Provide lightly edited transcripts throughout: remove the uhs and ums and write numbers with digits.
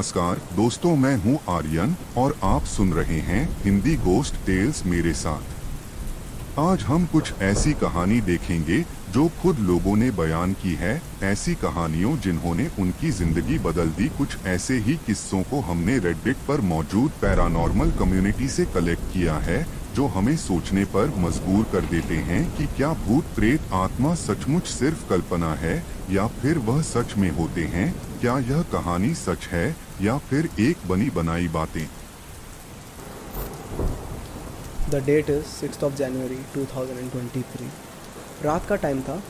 नमस्कार दोस्तों, मैं हूं आर्यन और आप सुन रहे हैं हिंदी गोस्ट टेल्स मेरे साथ। आज हम कुछ ऐसी कहानी देखेंगे जो खुद लोगों ने बयान की है, ऐसी कहानियों जिन्होंने उनकी जिंदगी बदल दी। कुछ ऐसे ही किस्सों को हमने रेडिट पर मौजूद पैरानॉर्मल कम्युनिटी से कलेक्ट किया है, जो हमें सोचने पर मजबूर कर देते हैं कि क्या भूत प्रेत आत्मा सचमुच सिर्फ कल्पना है या फिर वह सच में होते हैं। क्या यह कहानी सच है या फिर एक बनी बनाई बातें। द डेट इज़ 6 जनवरी 2023। रात का टाइम था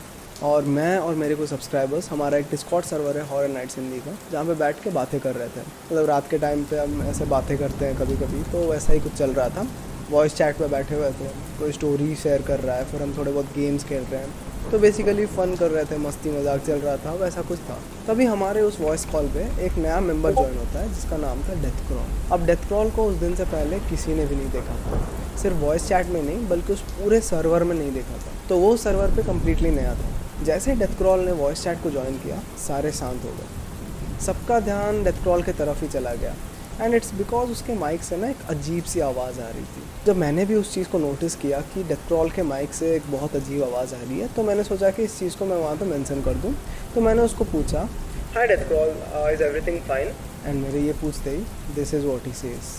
और मैं और मेरे कुछ सब्सक्राइबर्स, हमारा एक डिस्कॉर्ड सर्वर है हॉरर नाइट्स हिंदी का, जहाँ पे बैठ के बातें कर रहे थे। मतलब रात के टाइम पे हम ऐसे बातें करते हैं कभी कभी, तो वैसा ही कुछ चल रहा था। वॉइस चैट पे बैठे हुए थे, कोई स्टोरी शेयर कर रहा है, फिर हम थोड़े बहुत गेम्स खेल रहे हैं, तो बेसिकली फ़न कर रहे थे, मस्ती मजाक चल रहा था, वैसा कुछ था। तभी हमारे उस वॉइस कॉल पे एक नया मेंबर ज्वाइन होता है जिसका नाम था डेथ क्रॉल। अब डेथ क्रॉल को उस दिन से पहले किसी ने भी नहीं देखा था, सिर्फ वॉइस चैट में नहीं बल्कि उस पूरे सर्वर में नहीं देखा था। तो वो सर्वर पे कम्प्लीटली नया था। जैसे ही डेथ क्रॉल ने वॉइस चैट को ज्वाइन किया, सारे शांत हो गए, सबका ध्यान डेथ क्रॉल की तरफ ही चला गया। एंड इट्स बिकॉज उसके माइक से ना एक अजीब सी आवाज़ आ रही थी। जब मैंने भी उस चीज़ को नोटिस किया कि डेथ क्रॉल के माइक से एक बहुत अजीब आवाज़ आ रही है, तो मैंने सोचा कि इस चीज़ को मैं वहाँ पे मेंशन कर दूँ। तो मैंने उसको पूछा, hi Death Crawl, is everything fine? And मेरे ये पूछते ही this is what he says.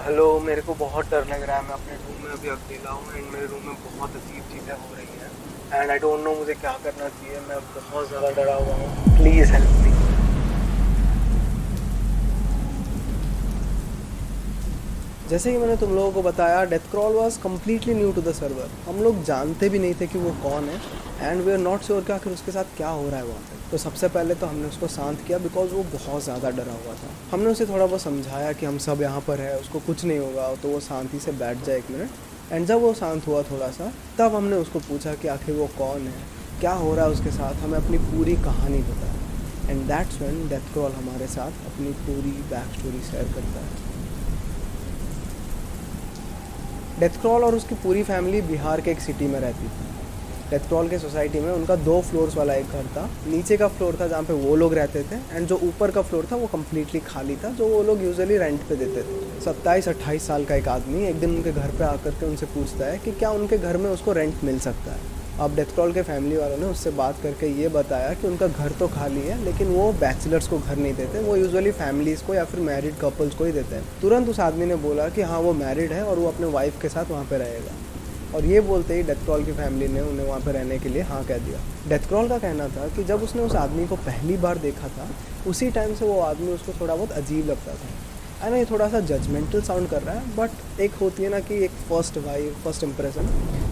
Hello, मेरे को बहुत डर लग रहा है, मैं अपने रूम में अभी अकेला हूँ एंड मेरे रूम में बहुत अजीब चीज़ें हो रही हैं एंड आई डोंट नो मुझे क्या करना चाहिए, मैं बहुत ज़्यादा डरा हुआ हूँ, प्लीज़ हेल्प मी। जैसे ही मैंने तुम लोगों को बताया, death crawl was completely new to the server. हम लोग जानते भी नहीं थे कि वो कौन है and we are not sure कि आखिर उसके साथ क्या हो रहा है वहाँ पे। तो सबसे पहले तो हमने उसको शांत किया बिकॉज वो बहुत ज़्यादा डरा हुआ था। हमने उसे थोड़ा बहुत समझाया कि हम सब यहाँ पर है, उसको कुछ नहीं होगा, तो वो शांति से बैठ जाए 1 मिनट। एंड जब वो शांत हुआ थोड़ा सा, तब हमने उसको पूछा कि आखिर वो कौन है, क्या हो रहा है उसके साथ, हमें अपनी पूरी कहानी बताया। And that's when death crawl हमारे साथ अपनी पूरी बैक स्टोरी शेयर करता है। डेथ क्रॉल और उसकी पूरी फैमिली बिहार के एक सिटी में रहती थी। डेथ क्रॉल के सोसाइटी में उनका 2 फ्लोर्स वाला एक घर था। नीचे का फ्लोर था जहाँ पे वो लोग रहते थे एंड जो ऊपर का फ्लोर था वो कम्प्लीटली खाली था, जो वो लोग यूजुअली रेंट पे देते थे। 27-28 साल का एक आदमी एक दिन उनके घर पे आकर के उनसे पूछता है कि क्या उनके घर में उसको रेंट मिल सकता है। अब डेथ क्रॉल के फैमिली वालों ने उससे बात करके ये बताया कि उनका घर तो खाली है, लेकिन वो बैचलर्स को घर नहीं देते, वो यूजुअली फैमिलीज़ को या फिर मैरिड कपल्स को ही देते हैं। तुरंत उस आदमी ने बोला कि हाँ वो मैरिड है और वो अपने वाइफ के साथ वहाँ पे रहेगा। और ये बोलते ही डेथ क्रॉल की फैमिली ने उन्हें वहाँ पे रहने के लिए हाँ कह दिया। डेथ क्रॉल का कहना था कि जब उसने उस आदमी को पहली बार देखा था, उसी टाइम से वो आदमी उसको थोड़ा बहुत अजीब लगता था। है ना, ये थोड़ा सा जजमेंटल साउंड कर रहा है, बट एक होती है ना कि एक फर्स्ट वाइब, फर्स्ट इंप्रेशन।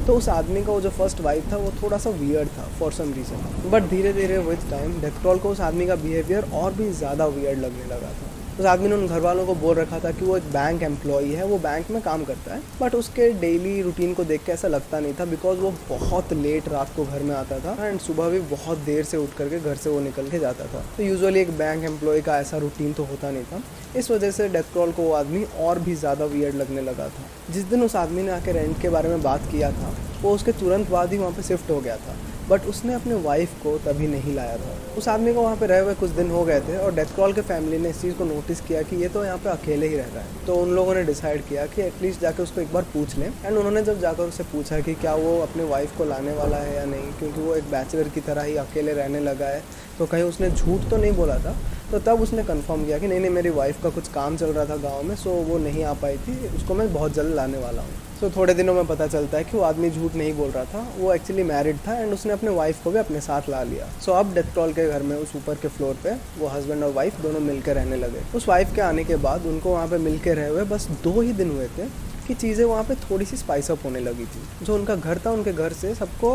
तो उस आदमी का वो जो फर्स्ट वाइब था वो थोड़ा सा वियर्ड था फॉर सम रीज़न, बट धीरे धीरे विद टाइम डेथ क्रॉल को उस आदमी का बिहेवियर और भी ज़्यादा वियर्ड लगने लगा था। उस आदमी ने उन घर वालों को बोल रखा था कि वो एक बैंक एम्प्लॉई है, वो बैंक में काम करता है, बट उसके डेली रूटीन को देख के ऐसा लगता नहीं था बिकॉज वो बहुत लेट रात को घर में आता था एंड सुबह भी बहुत देर से उठ करके घर से वो निकल के जाता था। तो यूजुअली एक बैंक एम्प्लॉय का ऐसा रूटीन तो होता नहीं था। इस वजह से डेथ क्रॉल को वो आदमी और भी ज़्यादा वियर्ड लगने लगा था। जिस दिन उस आदमी ने आके रेंट के बारे में बात किया था, वो उसके तुरंत बाद ही वहाँ पे शिफ्ट हो गया था, बट उसने अपने वाइफ को तभी नहीं लाया था। उस आदमी को वहाँ पे रहे हुए कुछ दिन हो गए थे और डेथ क्रॉल के फैमिली ने इस चीज़ को नोटिस किया कि ये तो यहाँ पे अकेले ही रह रहा है। तो उन लोगों ने डिसाइड किया कि एटलीस्ट जाकर उसको एक बार पूछ लें। एंड उन्होंने जब जाकर उससे पूछा कि क्या वो अपने वाइफ को लाने वाला है या नहीं, क्योंकि वो एक बैचलर की तरह ही अकेले रहने लगा है, तो कहीं उसने झूठ तो नहीं बोला था। तो तब उसने कंफर्म किया कि नहीं, मेरी वाइफ का कुछ काम चल रहा था गाँव में, सो वो नहीं आ पाई थी, उसको मैं बहुत जल्द लाने वाला हूँ। तो थोड़े दिनों में पता चलता है कि वो आदमी झूठ नहीं बोल रहा था, वो एक्चुअली मैरिड था एंड उसने अपने वाइफ को भी अपने साथ ला लिया। सो अब डेथ क्रॉल के घर में उस ऊपर के फ्लोर पे वो हस्बैंड और वाइफ दोनों मिलकर रहने लगे। उस वाइफ के आने के बाद उनको वहाँ पे मिलकर रहे हुए बस 2 ही दिन हुए थे कि चीज़ें वहाँ पे थोड़ी सी स्पाइस अप होने लगी थी। जो उनका घर था, उनके घर से सबको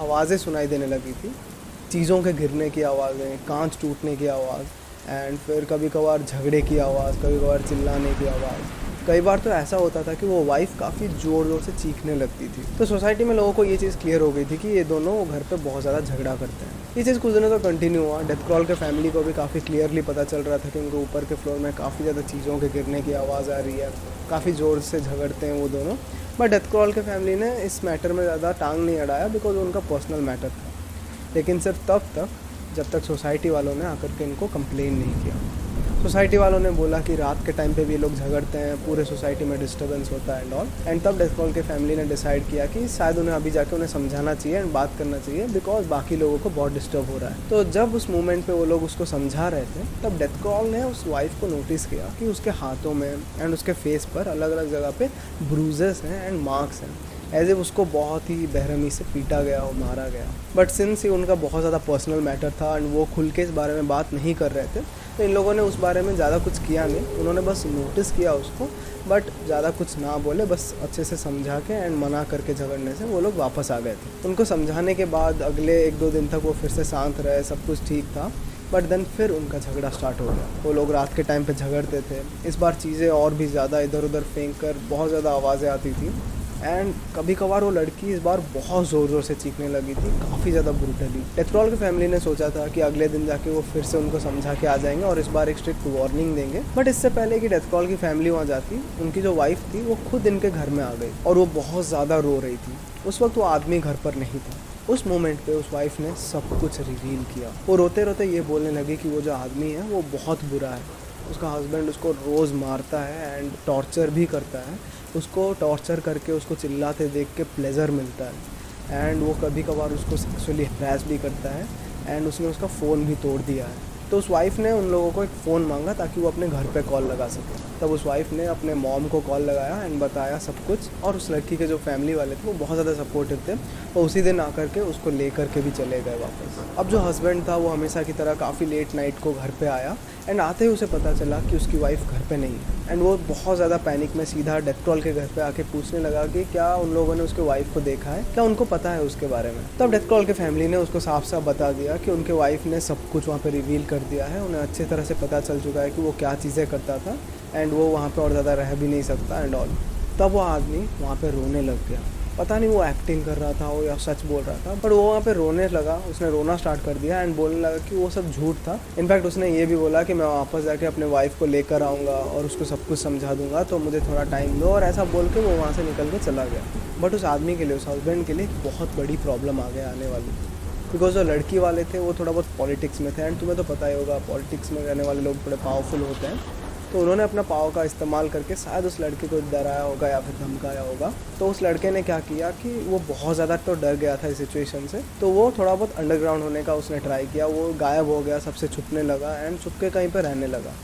आवाज़ें सुनाई देने लगी थी, चीज़ों के गिरने की आवाज़ें, कांच टूटने की आवाज़ एंड फिर कभी कभार झगड़े की आवाज़, कभी कभार चिल्लाने की आवाज़। कई बार तो ऐसा होता था कि वो वाइफ काफ़ी ज़ोर ज़ोर से चीखने लगती थी। तो सोसाइटी में लोगों को ये चीज़ क्लियर हो गई थी कि ये दोनों घर पे बहुत ज़्यादा झगड़ा करते हैं। ये चीज़ कुछ दिनों तक कंटिन्यू हुआ। डेथ क्रॉल के फैमिली को भी काफ़ी क्लियरली पता चल रहा था कि उनके ऊपर के फ्लोर में काफ़ी ज़्यादा चीज़ों के गिरने की आवाज़ आ रही है, काफ़ी ज़ोर से झगड़ते हैं वो दोनों। बट डेथ क्रॉल के फैमिली ने इस मैटर में ज़्यादा टांग नहीं अड़ाया बिकॉज उनका पर्सनल मैटर था। लेकिन सिर्फ तब तक जब तक सोसाइटी वालों ने आकर के इनको कंप्लेन नहीं किया। सोसाइटी वालों ने बोला कि रात के टाइम पे भी ये लोग झगड़ते हैं, पूरे सोसाइटी में डिस्टर्बेंस होता है एंड ऑल। एंड तब डेथक्रॉल के फैमिली ने डिसाइड किया कि शायद उन्हें अभी जाके उन्हें समझाना चाहिए एंड बात करना चाहिए, बिकॉज बाकी लोगों को बहुत डिस्टर्ब हो रहा है। तो जब उस मोमेंट पे वो लोग उसको समझा रहे थे, तब डेथक्रॉल ने उस वाइफ को नोटिस किया कि उसके हाथों में एंड उसके फेस पर अलग अलग जगह पे ब्रूजेस हैं एंड मार्क्स हैं, एज ए उसको बहुत ही बेरहमी से पीटा गया और मारा गया। बट सिंस ये उनका बहुत ज़्यादा पर्सनल मैटर था एंड वो खुल के इस बारे में बात नहीं कर रहे थे, तो इन लोगों ने उस बारे में ज़्यादा कुछ किया नहीं। उन्होंने बस नोटिस किया उसको, बट ज़्यादा कुछ ना बोले, बस अच्छे से समझा के एंड मना करके झगड़ने से वो लोग वापस आ गए थे। उनको समझाने के बाद अगले 1-2 दिन तक वो फिर से शांत रहे, सब कुछ ठीक था। बट देन फिर उनका झगड़ा स्टार्ट हो गया। वो लोग रात के टाइम पे झगड़ते थे। इस बार चीज़ें और भी ज़्यादा इधर उधर फेंक कर बहुत ज़्यादा आवाज़ें आती थी एंड कभी कभार वो लड़की इस बार बहुत ज़ोर ज़ोर से चीखने लगी थी, काफ़ी ज़्यादा ब्रूटली। डेथक्रॉल की फैमिली ने सोचा था कि अगले दिन जाके वो फिर से उनको समझा के आ जाएंगे और इस बार एक स्ट्रिक्ट वार्निंग देंगे। बट इससे पहले कि डेथक्रॉल की फैमिली वहाँ जाती, उनकी जो वाइफ थी वो खुद इनके घर में आ गई और वो बहुत ज़्यादा रो रही थी। उस वक्त वो आदमी घर पर नहीं था। उस मोमेंट पे उस वाइफ ने सब कुछ रिवील किया। वो रोते रोते ये बोलने लगी कि वो जो आदमी है वो बहुत बुरा है। उसका हस्बैंड उसको रोज़ मारता है एंड टॉर्चर भी करता है। उसको टॉर्चर करके उसको चिल्लाते देख के प्लेजर मिलता है एंड वो कभी कभार उसको सेक्सुअली हरास भी करता है एंड उसने उसका फ़ोन भी तोड़ दिया है। तो उस वाइफ ने उन लोगों को एक फ़ोन मांगा ताकि वो अपने घर पे कॉल लगा सके। तब उस वाइफ ने अपने मॉम को कॉल लगाया एंड बताया सब कुछ, और उस लड़की के जो फैमिली वाले थे वो बहुत ज़्यादा सपोर्टिव थे। वो उसी दिन आकर के उसको लेकर के भी चले गए वापस। अब जो हस्बैंड था वो हमेशा की तरह काफ़ी लेट नाइट को घर पे आया एंड आते ही उसे पता चला कि उसकी वाइफ घर पे नहीं है एंड वो बहुत ज़्यादा पैनिक में सीधा डेथक्रॉल के घर पे आके पूछने लगा कि क्या उन लोगों ने उसके वाइफ को देखा है, क्या उनको पता है उसके बारे में। तब डेथक्रॉल के फैमिली ने उसको साफ साफ बता दिया कि उनके वाइफ ने सब कुछ वहाँ पे रिवील कर दिया है। उन्हें अच्छी तरह से पता चल चुका है कि वो क्या चीज़ें करता था एंड वो वहाँ पे और ज़्यादा रह भी नहीं सकता एंड ऑल। तब वो आदमी वहाँ पे रोने लग गया। पता नहीं वो एक्टिंग कर रहा था वो या सच बोल रहा था, पर वो वहाँ पे रोने लगा। उसने रोना स्टार्ट कर दिया एंड बोलने लगा कि वो सब झूठ था। इनफैक्ट उसने ये भी बोला कि मैं वापस जाके अपने वाइफ को लेकर आऊँगा और उसको सब कुछ समझा दूंगा, तो मुझे थोड़ा टाइम दो, और ऐसा बोल के वो वहाँ से निकल के चला गया। बट उस आदमी के लिए, उस हस्बैंड के लिए एक बहुत बड़ी प्रॉब्लम आ गया आने वाली, बिकॉज जो लड़की वाले थे वो थोड़ा बहुत पॉलिटिक्स में थे एंड तुम्हें तो पता ही होगा पॉलिटिक्स में रहने वाले लोग बड़े पावरफुल होते हैं। तो उन्होंने अपना पावर का इस्तेमाल करके शायद उस लड़के को डराया होगा या फिर धमकाया होगा। तो उस लड़के ने क्या किया कि वो बहुत ज़्यादा तो डर गया था इस सिचुएशन से, तो वो थोड़ा बहुत अंडरग्राउंड होने का उसने ट्राई किया। वो गायब हो गया, सबसे छुपने लगा एंड छुप के कहीं पर रहने लगा।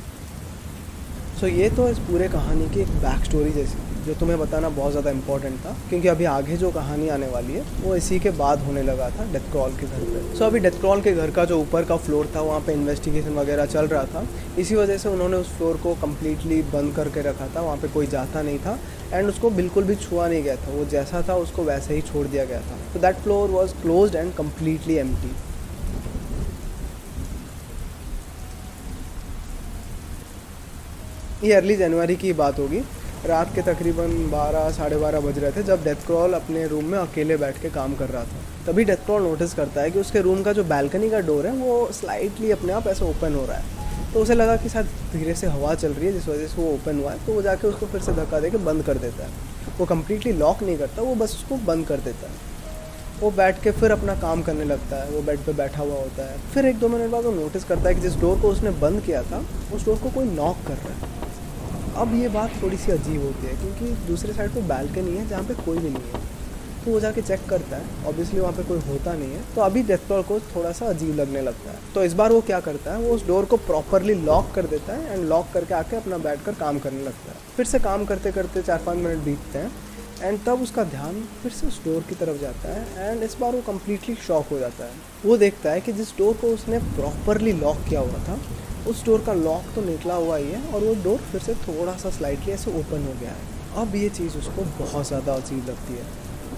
सो ये तो इस पूरे कहानी की एक बैक स्टोरी जैसी, जो तुम्हें बताना बहुत ज़्यादा इंपॉर्टेंट था, क्योंकि अभी आगे जो कहानी आने वाली है वो इसी के बाद होने लगा था डेथक्रॉल के घर पे। सो अभी डेथक्रॉल के घर का जो ऊपर का फ्लोर था वहाँ पे इन्वेस्टिगेशन वगैरह चल रहा था। इसी वजह से उन्होंने उस फ्लोर को कम्प्लीटली बंद करके रखा था। वहाँ पे कोई जाता नहीं था एंड उसको बिल्कुल भी छुआ नहीं गया था। वो जैसा था उसको वैसे ही छोड़ दिया गया था। तो that floor was closed end completely empty. ये अर्ली जनवरी की बात होगी। रात के तकरीबन 12 साढ़े 12 बज रहे थे जब डेथक्रॉल अपने रूम में अकेले बैठ के काम कर रहा था। तभी डेथक्रॉल नोटिस करता है कि उसके रूम का जो बालकनी का डोर है वो स्लाइटली अपने आप ऐसे ओपन हो रहा है। तो उसे लगा कि शायद धीरे से हवा चल रही है जिस वजह से वो ओपन हुआ है। तो वो जाके उसको फिर से धक्का दे के बंद कर देता है। वो कम्प्लीटली लॉक नहीं करता, वो बस उसको बंद कर देता है। वो बैठ के फिर अपना काम करने लगता है। वो बेड पे बैठा हुआ होता है। फिर 1-2 मिनट बाद वो नोटिस करता है कि जिस डोर को उसने बंद किया था उस डोर को कोई नॉक कर रहा है। अब ये बात थोड़ी सी अजीब होती है क्योंकि दूसरे साइड पे बालकनी है जहाँ पे कोई भी नहीं है। तो वो जाके चेक करता है, ऑब्वियसली वहाँ पे कोई होता नहीं है। तो अभी डेथक्रॉल को थोड़ा सा अजीब लगने लगता है। तो इस बार वो क्या करता है, वो उस डोर को प्रॉपरली लॉक कर देता है एंड लॉक करके आके अपना बैठकर काम करने लगता है। फिर से काम करते करते 4-5 मिनट बीतते हैं एंड तब उसका ध्यान फिर से उस डोर की तरफ जाता है एंड इस बार वो कम्प्लीटली शॉक हो जाता है। वो देखता है कि जिस डोर को उसने प्रॉपरली लॉक किया हुआ था उस डोर का लॉक तो निकला हुआ ही है और वो डोर फिर से थोड़ा सा स्लाइटली ऐसे ओपन हो गया है। अब ये चीज़ उसको बहुत ज़्यादा अजीब लगती है।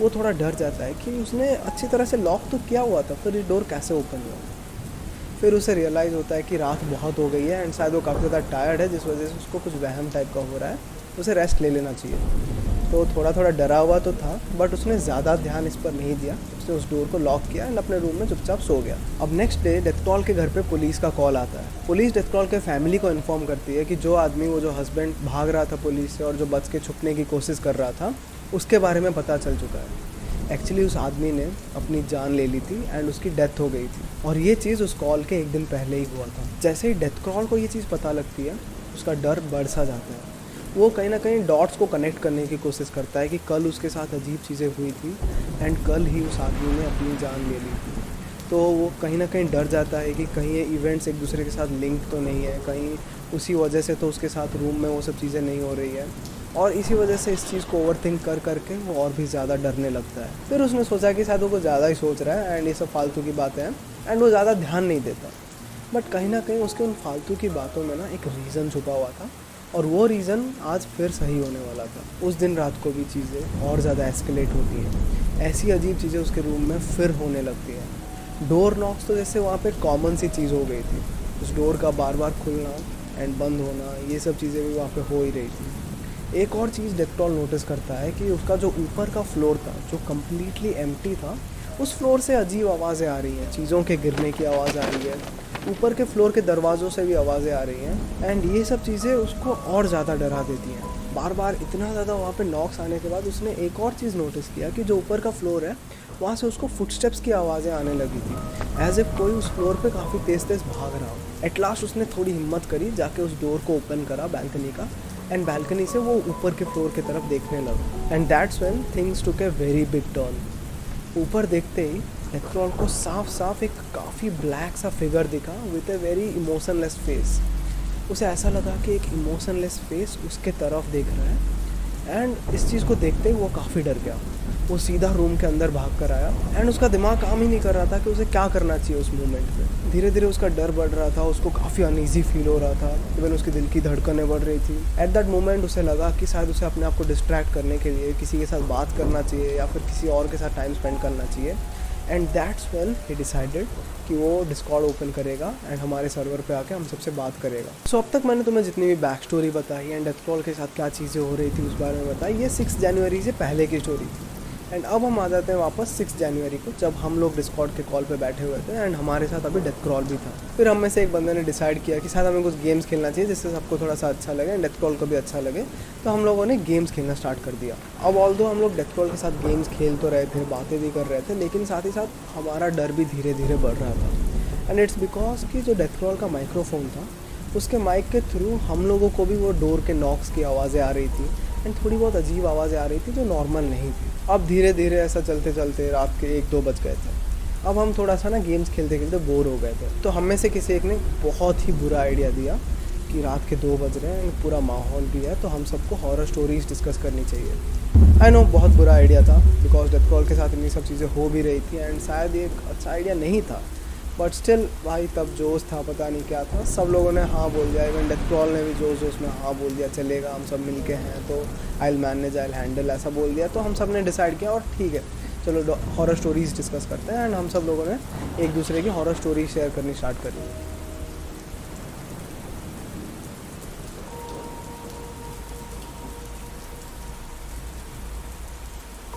वो थोड़ा डर जाता है कि उसने अच्छी तरह से लॉक तो किया हुआ था, फिर ये डोर कैसे ओपन हुआ। फिर उसे रियलाइज़ होता है कि रात बहुत हो गई है एंड शायद वो काफ़ी ज़्यादा टायर्ड है जिस वजह से उसको कुछ वहम टाइप का हो रहा है, उसे रेस्ट ले लेना चाहिए। तो थोड़ा थोड़ा डरा हुआ तो था बट उसने ज़्यादा ध्यान इस पर नहीं दिया। उसने उस डोर को लॉक किया एंड अपने रूम में चुपचाप सो गया। अब नेक्स्ट डे डेथक्रॉल के घर पे पुलिस का कॉल आता है। पुलिस डेथक्रॉल के फैमिली को इन्फॉर्म करती है कि जो आदमी, वो जो हस्बैंड भाग रहा था पुलिस से और जो बच के छुपने की कोशिश कर रहा था, उसके बारे में पता चल चुका है। एक्चुअली उस आदमी ने अपनी जान ले ली थी एंड उसकी डेथ हो गई थी। और ये चीज़ उस कॉल के एक दिन पहले ही हुआ था। जैसे ही डेथ क्रॉल को ये चीज़ पता लगती है, उसका डर बढ़ सा जाता है। वो कहीं ना कहीं डॉट्स को कनेक्ट करने की कोशिश करता है कि कल उसके साथ अजीब चीज़ें हुई थी एंड कल ही उस आदमी ने अपनी जान ले ली थी। तो वो कहीं ना कहीं डर जाता है कि कहीं ये इवेंट्स एक दूसरे के साथ लिंक तो नहीं है, कहीं उसी वजह से तो उसके साथ रूम में वो सब चीज़ें नहीं हो रही है। और इसी वजह से इस चीज़ को ओवरथिंक कर करके वो और भी ज़्यादा डरने लगता है। फिर उसने सोचा कि शायद वो कुछ ज़्यादा ही सोच रहा है एंड ये सब फालतू की बातें हैं एंड वो ज़्यादा ध्यान नहीं देता। बट कहीं ना कहीं उसके उन फालतू की बातों में ना एक रीज़न छुपा हुआ था और वो रीज़न आज फिर सही होने वाला था। उस दिन रात को भी चीज़ें और ज़्यादा एस्केलेट होती हैं। ऐसी अजीब चीज़ें उसके रूम में फिर होने लगती हैं। डोर नॉक्स तो जैसे वहाँ पे कॉमन सी चीज़ हो गई थी। उस डोर का बार बार खुलना एंड बंद होना, ये सब चीज़ें भी वहाँ पे हो ही रही थी। एक और चीज़ डेथ क्रॉल नोटिस करता है कि उसका जो ऊपर का फ्लोर था, जो कम्प्लीटली एम्प्टी था, उस फ्लोर से अजीब आवाज़ें आ रही हैं। चीज़ों के गिरने की आवाज़ आ रही है, ऊपर के फ्लोर के दरवाज़ों से भी आवाज़ें आ रही हैं एंड ये सब चीज़ें उसको और ज़्यादा डरा देती हैं। बार बार इतना ज़्यादा वहाँ पे नॉक्स आने के बाद उसने एक और चीज़ नोटिस किया कि जो ऊपर का फ्लोर है वहाँ से उसको फुटस्टेप्स की आवाज़ें आने लगी थी, एज इफ कोई उस फ्लोर पे काफ़ी तेज़ तेज़ भाग रहा हो। एट लास्ट उसने थोड़ी हिम्मत करी, जाके उस डोर को ओपन करा बैल्कनी का एंड बैल्कनी से वो ऊपर के फ्लोर की तरफ देखने लगा and that's when things took a very big turn. ऊपर देखते ही डेथ क्रॉल को साफ साफ एक काफ़ी ब्लैक सा फिगर दिखा with a very emotionless face. उसे ऐसा लगा कि एक इमोशनलेस फेस उसके तरफ देख रहा है एंड इस चीज़ को देखते ही वो काफ़ी डर गया। वो सीधा रूम के अंदर भाग कर आया एंड उसका दिमाग काम ही नहीं कर रहा था कि उसे क्या करना चाहिए उस मोमेंट पे। धीरे धीरे उसका डर बढ़ रहा था, उसको काफ़ी अनईजी फील हो रहा था, इवन उसके दिल की धड़कनें बढ़ रही थी। एट दैट मोमेंट उसे लगा कि शायद उसे अपने आप को डिस्ट्रैक्ट करने के लिए किसी के साथ बात करना चाहिए या फिर किसी और के साथ टाइम स्पेंड करना चाहिए। And that's when he decided कि वो डिस्कॉर्ड ओपन करेगा एंड हमारे सर्वर पे आके हम सबसे बात करेगा। सो अब तक मैंने तुम्हें जितनी भी बैक स्टोरी बताई एंड डेथ क्रॉल के साथ क्या चीज़ें हो रही थी उस बारे में बताई, ये 6 जनवरी से पहले की स्टोरी थी। एंड अब हम आ जाते हैं वापस 6 जनवरी को, जब हम लोग डिस्कॉर्ड के कॉल पे बैठे हुए थे एंड हमारे साथ अभी डेथ क्रॉल भी था। फिर हम में से एक बंदे ने डिसाइड किया कि शायद हमें कुछ गेम्स खेलना चाहिए जिससे सबको थोड़ा सा अच्छा लगे एंड डेथ क्रॉल को भी अच्छा लगे। तो हम लोगों ने गेम्स खेलना स्टार्ट कर दिया। अब ऑल्दो हम लोग डेथ क्रॉल के साथ गेम्स खेल तो रहे थे, बातें भी कर रहे थे, लेकिन साथ ही साथ हमारा डर भी धीरे धीरे बढ़ रहा था। एंड इट्स बिकॉज कि जो डेथ क्रॉल का माइक्रोफोन था, उसके माइक के थ्रू हम लोगों को भी वो डोर के नॉक्स की आवाज़ें आ रही थी एंड थोड़ी बहुत अजीब आवाज़ें आ रही थी जो नॉर्मल नहीं थी। अब धीरे धीरे ऐसा चलते चलते रात के 1-2 बज गए थे। अब हम थोड़ा सा ना गेम्स खेलते खेलते बोर हो गए थे। तो हम में से किसी एक ने बहुत ही बुरा आइडिया दिया कि रात के 2 बज रहे हैं, पूरा माहौल भी है, तो हम सबको हॉरर स्टोरीज डिस्कस करनी चाहिए। आई नो बहुत बुरा आइडिया था, बिकॉज डेथ क्रॉल के साथ इतनी सब चीज़ें हो भी रही थी एंड शायद ये एक अच्छा आइडिया नहीं था। बट स्टिल भाई तब जोश था, पता नहीं क्या था, सब लोगों ने हाँ बोल दिया। इवन डेथ क्रॉल ने भी जोश में हाँ बोल दिया, चलेगा, हम सब मिलके हैं तो I will manage, I will handle, ऐसा बोल दिया। तो हम सब ने डिसाइड किया और ठीक है चलो हॉरर स्टोरीज डिस्कस करते हैं एंड हम सब लोगों ने एक दूसरे की हॉरर स्टोरी शेयर करनी स्टार्ट कर दी।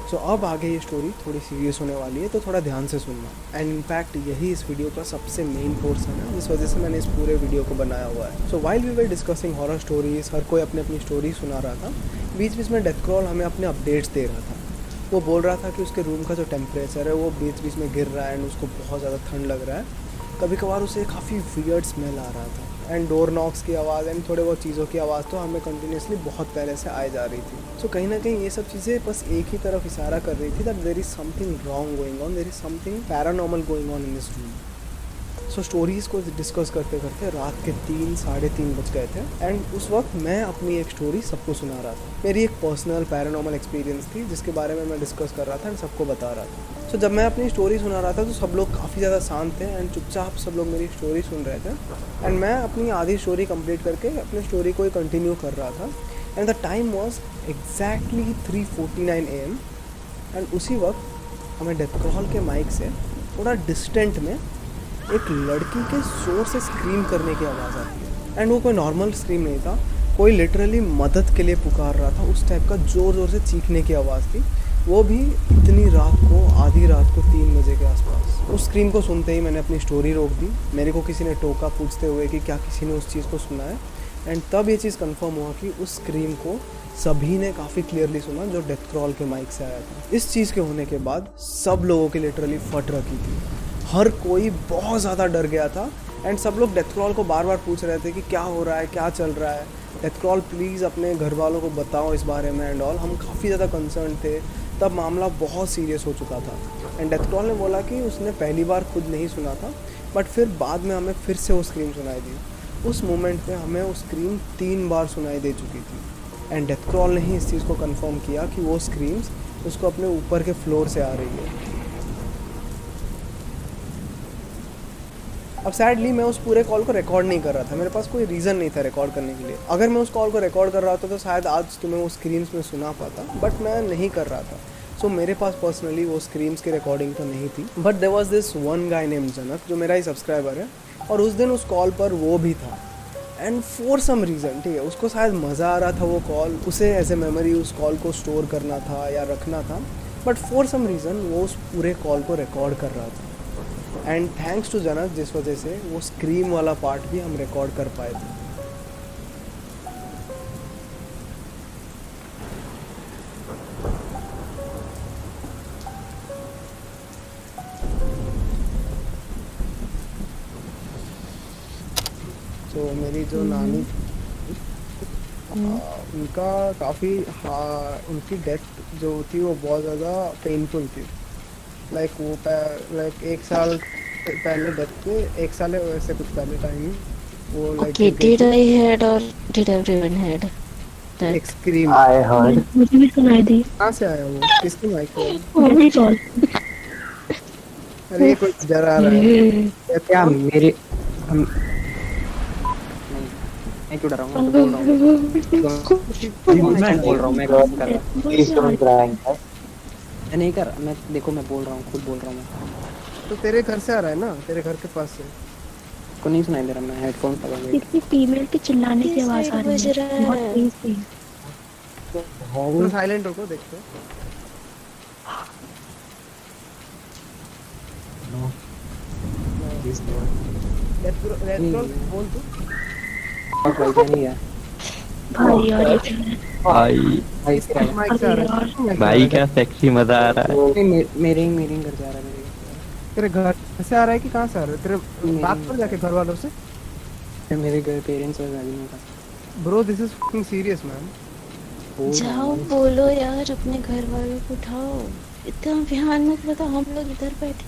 तो अब आगे ये स्टोरी थोड़ी सीरियस होने वाली है, तो थोड़ा ध्यान से सुनना। एंड इनफैक्ट यही इस वीडियो का सबसे मेन पोर्शन है, जिस वजह से मैंने इस पूरे वीडियो को बनाया हुआ है। So while we were discussing horror stories, हर कोई अपनी अपनी स्टोरी सुना रहा था, बीच बीच में डेथ क्रॉल हमें अपने अपडेट्स दे रहा था। वो बोल रहा था कि उसके रूम का जो टेम्परेचर है वो बीच बीच में गिर रहा है एंड उसको बहुत ज़्यादा ठंड लग रहा है। कभी कभार उसे काफ़ी वियर्ड स्मेल आ रहा था एंड डोर नॉक्स की आवाज़ एंड थोड़े बहुत चीज़ों की आवाज़ तो हमें कंटिन्यूसली बहुत पहले से आए जा रही थी। सो कहीं ना कहीं ये सब चीज़ें बस एक ही तरफ इशारा कर रही थी that there is something wrong going on, there is something paranormal going on in this room. So stories को डिस्कस करते करते रात के 3-3:30 बज गए थे एंड उस वक्त मैं अपनी एक स्टोरी सबको सुना रहा था। मेरी एक पर्सनल पैरानॉर्मल एक्सपीरियंस थी जिसके बारे में मैं डिस्कस कर रहा था एंड सबको बता रहा था। सो जब मैं अपनी स्टोरी सुना रहा था तो सब लोग काफ़ी ज़्यादा शांत थे एंड चुपचाप सब लोग मेरी स्टोरी सुन रहे थे एंड मैं अपनी आधी स्टोरी कंप्लीट करके अपनी स्टोरी को ही कंटिन्यू कर रहा था। And the time was exactly 3:49 AM and उसी वक्त हमें डेथ क्रॉल के माइक से थोड़ा डिस्टेंट में एक लड़की के जोर से स्क्रीम करने की आवाज़ आती है एंड वो कोई नॉर्मल स्क्रीम नहीं था, कोई लिटरली मदद के लिए पुकार रहा था। उस टाइप का ज़ोर ज़ोर से चीखने की आवाज़ थी, वो भी इतनी रात को, आधी रात को 3 बजे के आसपास। उस स्क्रीम को सुनते ही मैंने अपनी स्टोरी रोक दी। मेरे को किसी ने टोका पूछते हुए कि क्या किसी ने उस चीज़ को सुना है एंड तब ये चीज़ कंफर्म हुआ कि उस स्क्रीम को सभी ने काफ़ी क्लियरली सुना जो डेथ क्रॉल के माइक से आया था। इस चीज़ के होने के बाद सब लोगों की लिटरली फट रखी थी, हर कोई बहुत ज़्यादा डर गया था। एंड सब लोग डेथ क्रॉल को बार बार पूछ रहे थे कि क्या हो रहा है, क्या चल रहा है, डेथ क्रॉल प्लीज़ अपने घर वालों को बताओ इस बारे में एंड ऑल। हम काफ़ी ज़्यादा कंसर्न थे, तब मामला बहुत सीरियस हो चुका था। एंड डेथ क्रॉल ने बोला कि उसने पहली बार खुद नहीं सुना था, बट फिर बाद में हमें फिर से वो स्क्रीम सुनाई दी। उस मोमेंट पे हमें वो स्क्रीम 3 बार सुनाई दे चुकी थी। एंड डेथ क्रॉल ने ही इस चीज़ को कंफर्म किया कि वो स्क्रीम्स उसको अपने ऊपर के फ्लोर से आ रही है। अब सैडली मैं उस पूरे कॉल को रिकॉर्ड नहीं कर रहा था, मेरे पास कोई रीज़न नहीं था रिकॉर्ड करने के लिए। अगर मैं उस कॉल को रिकॉर्ड कर रहा होता तो शायद आज तुम्हें वो स्क्रीम्स में सुना पाता, बट मैं नहीं कर रहा था। सो मेरे पास पर्सनली वो स्क्रीम्स की रिकॉर्डिंग तो नहीं थी। But there was this one guy name Janak, जो मेरा ही सब्सक्राइबर है, और उस दिन उस कॉल पर वो भी था। एंड फॉर सम रीज़न, ठीक है, उसको शायद मज़ा आ रहा था वो कॉल, उसे एज ए मेमोरी उस कॉल को स्टोर करना था या रखना था, बट फॉर सम रीज़न वो उस पूरे कॉल को रिकॉर्ड कर रहा था। एंड थैंक्स टू जनक, जिस वजह से वो स्क्रीम वाला पार्ट भी हम रिकॉर्ड कर पाए थे। तो मेरी जो नानी थी, उनका काफ़ी, उनकी डेथ जो थी वो बहुत ज़्यादा पेनफुल थी। लाइक वो लाइक 1 साल पहले डेथ के 1 साल वैसे कुछ पहले टाइम वो like Okay, did I heard or did everyone heard that? एक स्क्रीम। I heard. मुझे भी सुनाई दी। कहाँ से आया वो, किसके माइक पे आया? मेरी कॉल। अरे कोई डरा रहा है क्या मेरे हम मैं क्यों डरा हूँ? मैं तो बोल रहा हूँ मैं काम कर रहा हूँ। Please don't cry. मैं नहीं कर, मैं देखो मैं बोल रहा हूँ, खुद बोल रहा हूँ मैं। तो तेरे घर से आ रहा है ना, तेरे घर के पास से। को नहीं सुनाई दे रहा, मैं हेडफोन लगा हुआ किसी फीमेल के चिल्लाने की आवाज आ रही है, बहुत तेज थी। तो साइलेंट रखो, देखते हैं। रेड बोल तू। है नहीं है भाई और ये भाई भाई इसके अलावा माइक से आ रहा है। भाई क्या सेक्सी मजा आ रहा है। नहीं, मेरे ही घर जा रहा है मेरे। तेरे घर से आ रहा है कि कहाँ से आ रहा है? तेरे बात कर जाके घर वालों से। मेरे घर पेरेंट्स और गार्डियन का। Bro this is fucking serious man. जाओ बोलो यार अपने घर वालों को उठाओ, इतना ध्यान मत बताओ, हम लोग इधर बैठे।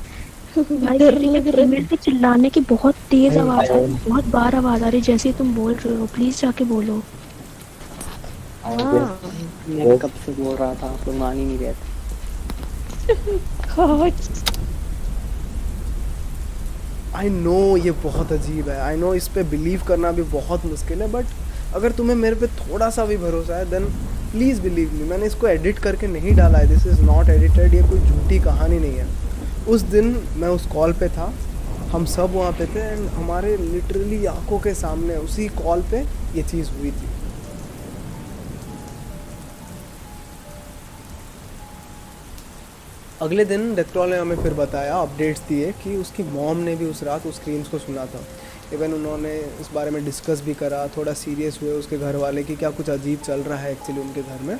भाई फीमेल के चिल्लाने की बहुत तेज आवाज आ रही है, बहुत बार आवाज आ रही है, जैसे तुम बोल रहे हो। प्लीज जाके बोलो। हाँ मैं कब से बोल रहा था, आप लोग मान ही नहीं रहे थे। आई नो ये बहुत अजीब है, आई नो इस पे बिलीव करना भी बहुत मुश्किल है, बट अगर तुम्हें मेरे पे थोड़ा सा भी भरोसा है देन प्लीज़ बिलीव मी। मैंने इसको एडिट करके नहीं डाला है, दिस इज़ नॉट एडिटेड, ये कोई झूठी कहानी नहीं है। उस दिन मैं उस कॉल पे था, हम सब वहाँ पे थे, एंड हमारे लिटरली आंखों के सामने उसी कॉल पे ये चीज़ हुई थी। अगले दिन डेथ क्रॉल ने हमें फिर बताया, अपडेट्स दिए कि उसकी मॉम ने भी उस रात उस स्क्रीम्स को सुना था। इवन उन्होंने इस बारे में डिस्कस भी करा, थोड़ा सीरियस हुए उसके घर वाले कि क्या कुछ अजीब चल रहा है एक्चुअली उनके घर में।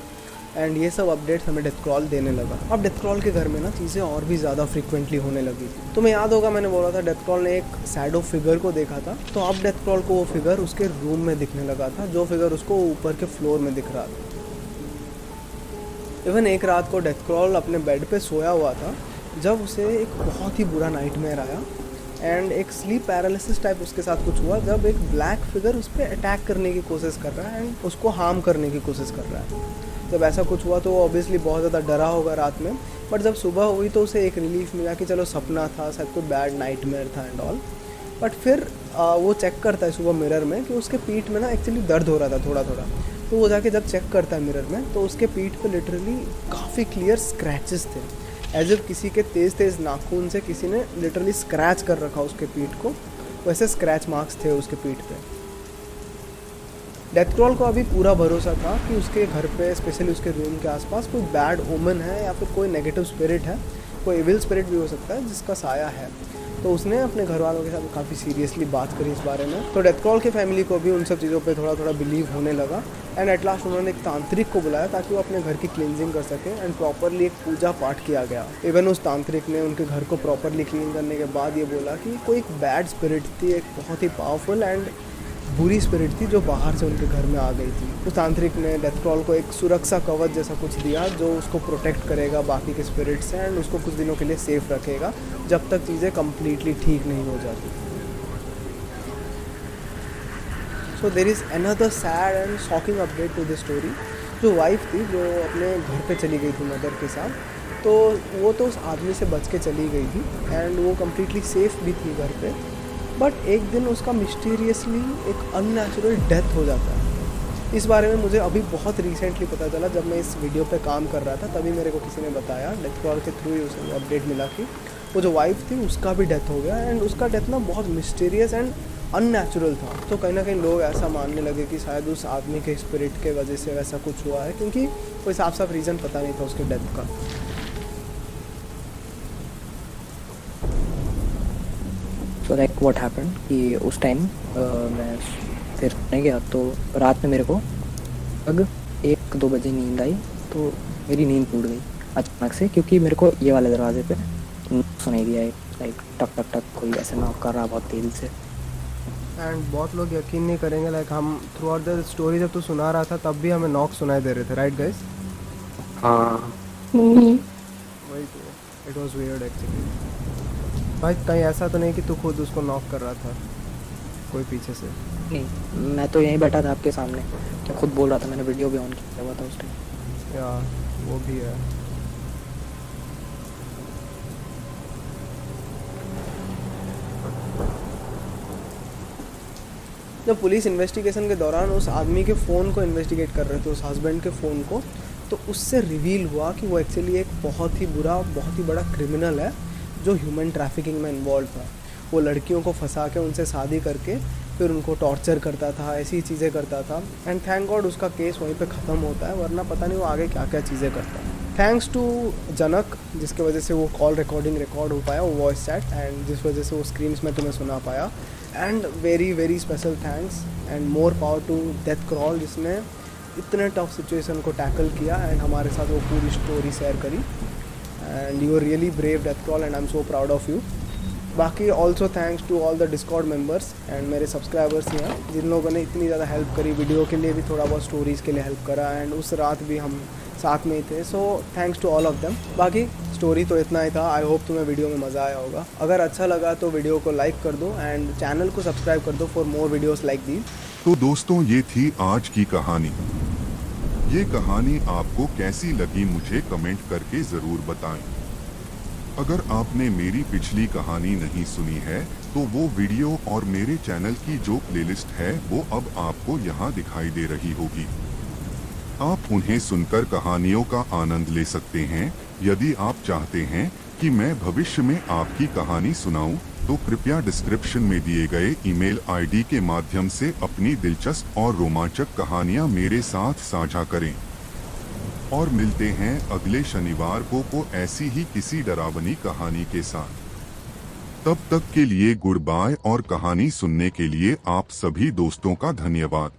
एंड ये सब अपडेट्स हमें डेथ क्रॉल देने लगा। अब डेथ क्रॉल के घर में ना चीज़ें और भी ज़्यादा फ्रिक्वेंटली होने लगी थी। तुम्हें याद होगा मैंने बोला था डेथ क्रॉल ने एक शैडो फिगर को देखा था, तो अब डेथ क्रॉल को वो फिगर उसके रूम में दिखने लगा था, जो फिगर उसको ऊपर के फ्लोर में दिख रहा था। इवन एक रात को डेथ क्रॉल अपने बेड पे सोया हुआ था जब उसे एक बहुत ही बुरा नाइटमेयर आया, एंड एक स्लीप पैरालिसिस टाइप उसके साथ कुछ हुआ जब एक ब्लैक फिगर उस पर अटैक करने की कोशिश कर रहा है एंड उसको हार्म करने की कोशिश कर रहा है। जब ऐसा कुछ हुआ तो वो ऑब्वियसली बहुत ज़्यादा डरा होगा रात में, बट जब सुबह हुई तो उसे एक रिलीफ मिला कि चलो सपना था, शायद कोई बैड नाइटमेयर था एंड ऑल। बट फिर वो चेक करता है सुबह मिरर में कि उसके पीठ में ना एक्चुअली दर्द हो रहा था थोड़ा थोड़ा। तो वो जाके जब चेक करता है मिरर में तो उसके पीठ पे लिटरली काफ़ी क्लियर स्क्रैचेस थे, एज इफ किसी के तेज़ तेज़ नाखून से किसी ने लिटरली स्क्रैच कर रखा उसके पीठ को, वैसे स्क्रैच मार्क्स थे उसके पीठ पे। डेथ क्रॉल को अभी पूरा भरोसा था कि उसके घर पे, स्पेशली उसके रूम के आसपास कोई बैड ओमन है या फिर कोई नेगेटिव स्पिरिट है, कोई इविल स्पिरिट भी हो सकता है जिसका साया है। तो उसने अपने घर वालों के साथ काफ़ी सीरियसली बात करी इस बारे में। तो डेथ क्रॉल के फैमिली को भी उन सब चीज़ों पे थोड़ा थोड़ा बिलीव होने लगा एंड एट लास्ट उन्होंने एक तांत्रिक को बुलाया ताकि वो अपने घर की क्लींजिंग कर सके एंड प्रॉपरली एक पूजा पाठ किया गया। इवन उस तांत्रिक ने उनके घर को प्रॉपरली क्लीन करने के बाद ये बोला कि कोई एक बैड स्पिरिट थी, एक बहुत ही पावरफुल एंड बुरी स्पिरिट थी जो बाहर से उनके घर में आ गई थी। उस तांत्रिक ने डेथ क्रॉल को एक सुरक्षा कवच जैसा कुछ दिया जो उसको प्रोटेक्ट करेगा बाकी के स्पिरिट से एंड उसको कुछ दिनों के लिए सेफ रखेगा जब तक चीज़ें कम्प्लीटली ठीक नहीं हो जाती। So there is another sad and shocking update to this story. जो वाइफ थी जो अपने घर पे चली गई थी मदर के साथ, तो वो तो उस आदमी से बच के चली गई थी एंड वो कम्प्लीटली सेफ भी थी घर पे। बट एक दिन उसका मिस्टीरियसली एक अननेचुरल डेथ हो जाता है। इस बारे में मुझे अभी बहुत रिसेंटली पता चला, जब मैं इस वीडियो पे काम कर रहा था तभी मेरे को किसी ने बताया, डेथ क्रॉल के थ्रू ही उसे अपडेट मिला कि वो जो वाइफ थी उसका भी डेथ हो गया एंड उसका डेथ ना बहुत मिस्टीरियस एंड अननेचुरल था। तो कहीं ना कहीं लोग ऐसा मानने लगे कि शायद उस आदमी के स्पिरिट के वजह से वैसा कुछ हुआ है, क्योंकि कोई साफ साफ रीज़न पता नहीं था उसके डेथ का। सो लाइक व्हाट हैपेंड कि उस टाइम मैं फिर नहीं गया, तो रात में मेरे को लगभग 1-2 बजे नींद आई। तो मेरी नींद टूट गई अचानक से, क्योंकि मेरे को ये वाले दरवाजे पे सुनाई दिया लाइक टक टक टक कोई ऐसे नॉक कर रहा बहुत तेज़ी से। एंड बहुत लोग यकीन नहीं करेंगे, लाइक हम थ्रू आउट द स्टोरी जब तू सुना रहा था तब भी हमें नॉक सुनाई दे रहे थे, राइट गाइस? हाँ वही तो, इट वाज वियर्ड एक्चुअली। भाई कहीं ऐसा तो नहीं कि तू खुद उसको नॉक कर रहा था कोई पीछे से? नहीं, मैं तो यहीं बैठा था आपके सामने, मैं खुद बोल रहा था, मैंने वीडियो भी ऑन किया हुआ था उस टाइम। या वो भी है। जब पुलिस इन्वेस्टिगेशन के दौरान उस आदमी के फ़ोन को इन्वेस्टिगेट कर रहे थे, उस हस्बैंड के फ़ोन को, तो उससे रिवील हुआ कि वो एक्चुअली एक बहुत ही बुरा, बहुत ही बड़ा क्रिमिनल है जो ह्यूमन ट्रैफिकिंग में इन्वॉल्व था। वो लड़कियों को फंसा के उनसे शादी करके फिर उनको टॉर्चर करता था, ऐसी चीज़ें करता था एंड थैंक गॉड उसका केस वहीं पे ख़त्म होता है, वरना पता नहीं वो आगे क्या क्या चीज़ें करता है। थैंक्स टू जनक, जिसके वजह से वो कॉल रिकॉर्डिंग रिकॉर्ड हो पाया, वो वॉइस चैट, एंड जिस वजह से वो स्क्रीन्स में तुम्हें सुना पाया। And very very special thanks and more power to Death Crawl, जिसने इतने टफ सिचुएशन को टैकल किया एंड हमारे साथ वो पूरी स्टोरी शेयर करी। And you are really brave Death Crawl and I am so proud of you. बाकी also thanks to all the Discord members and मेरे सब्सक्राइबर्स यहाँ, जिन लोगों ने इतनी ज़्यादा हेल्प करी, वीडियो के लिए भी थोड़ा बहुत, स्टोरीज़ के लिए हेल्प करा एंड उस रात भी हम साथ में ही थे। So thanks to all of them. बाकी स्टोरी तो इतना ही था। आई होप तुम्हें वीडियो में मज़ा आया होगा। अगर अच्छा लगा तो वीडियो को लाइक कर दो एंड चैनल को सब्सक्राइब कर दो for more videos like these. तो दोस्तों, ये थी आज की कहानी। ये कहानी आपको कैसी लगी मुझे कमेंट करके ज़रूर बताएं। अगर आपने मेरी पिछली कहानी नहीं सुनी है तो वो वीडियो और मेरे चैनल की जो प्लेलिस्ट है वो अब आपको यहाँ दिखाई दे रही होगी। आप उन्हें सुनकर कहानियों का आनंद ले सकते हैं। यदि आप चाहते हैं कि मैं भविष्य में आपकी कहानी सुनाऊं, तो कृपया डिस्क्रिप्शन में दिए गए ईमेल आईडी के माध्यम से अपनी दिलचस्प और रोमांचक कहानियां मेरे साथ साझा करें। और मिलते हैं अगले शनिवार को ऐसी ही किसी डरावनी कहानी के साथ। तब तक के लिए गुड बाय और कहानी सुनने के लिए आप सभी दोस्तों का धन्यवाद।